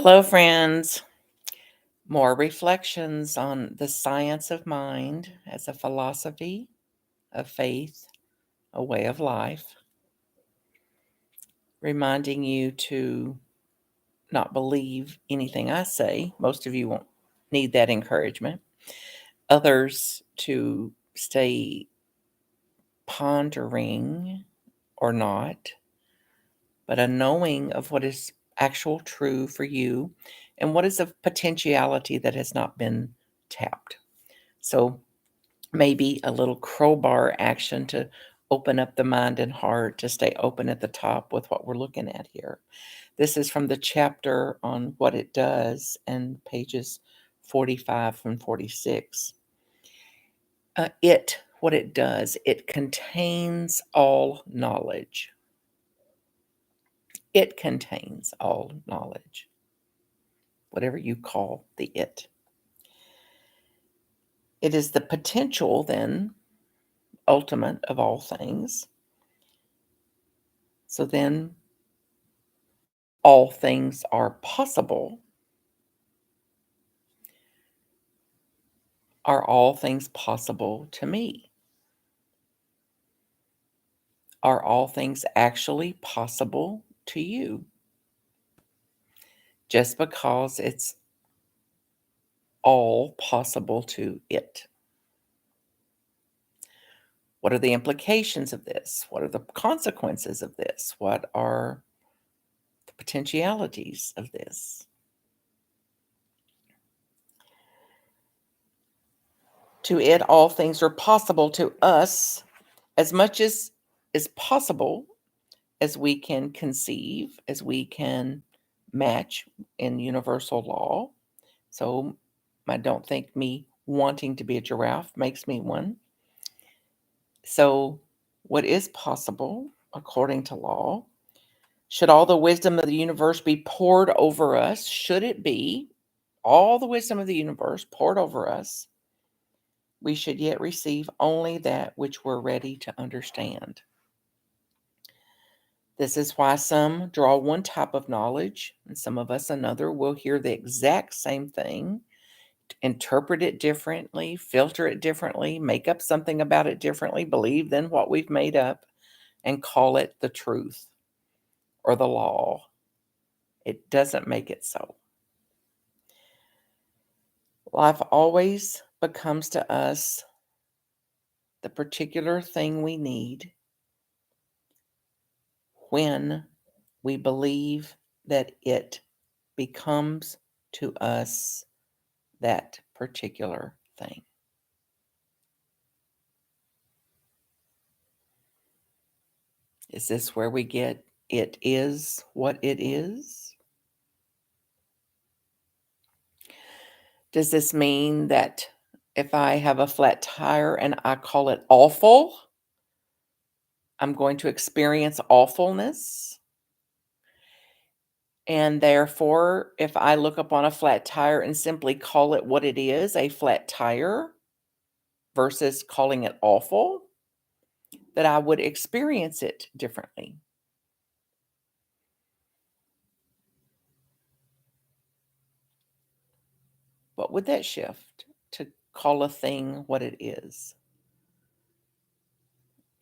Hello, friends. More reflections on the science of mind as a philosophy of faith, a way of life, reminding you to not believe anything I say. Most of you won't need that encouragement. Others to stay pondering or not, but a knowing of what is actual true for you and what is a potentiality that has not been tapped. So maybe a little crowbar action to open up the mind and heart to stay open at the top with what we're looking at here. This is from the chapter on what it does and pages 45 and 46. What it does, it contains all knowledge. It contains all knowledge, whatever you call the it. It is the potential, then, ultimate of all things. So then all things are possible. Are all things possible to me? Are all things actually possible to you? Just because it's all possible to it. What are the implications of this? What are the consequences of this? What are the potentialities of this? To it, all things are possible. To us, as much as is possible, as we can conceive, as we can match in universal law. So I don't think me wanting to be a giraffe makes me one. So, what is possible according to law? Should all the wisdom of the universe be poured over us? Should it be all the wisdom of the universe poured over us? We should yet receive only that which we're ready to understand. This is why some draw one type of knowledge and some of us another. Will hear the exact same thing, interpret it differently, filter it differently, make up something about it differently, believe then what we've made up, and call it the truth or the law. It doesn't make it so. Life always becomes to us the particular thing we need when we believe that it becomes to us that particular thing. Is this where we get it is what it is? Does this mean that if I have a flat tire and I call it awful, I'm going to experience awfulness? And therefore, if I look upon a flat tire and simply call it what it is, a flat tire, versus calling it awful, that I would experience it differently. What would that shift to call a thing what it is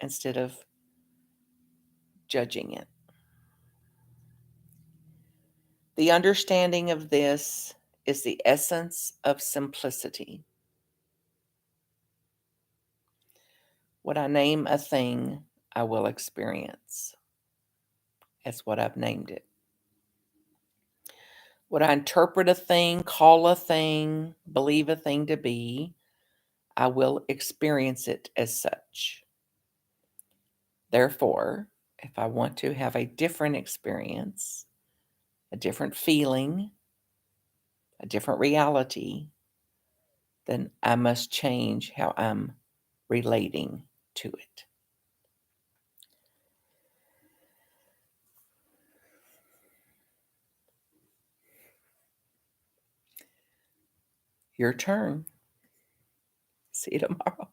instead of judging it? The understanding of this is the essence of simplicity. What I name a thing, I will experience. That's what I've named it. What I interpret a thing, call a thing, believe a thing to be, I will experience it as such. Therefore, if I want to have a different experience, a different feeling, a different reality, then I must change how I'm relating to it. Your turn. See you tomorrow.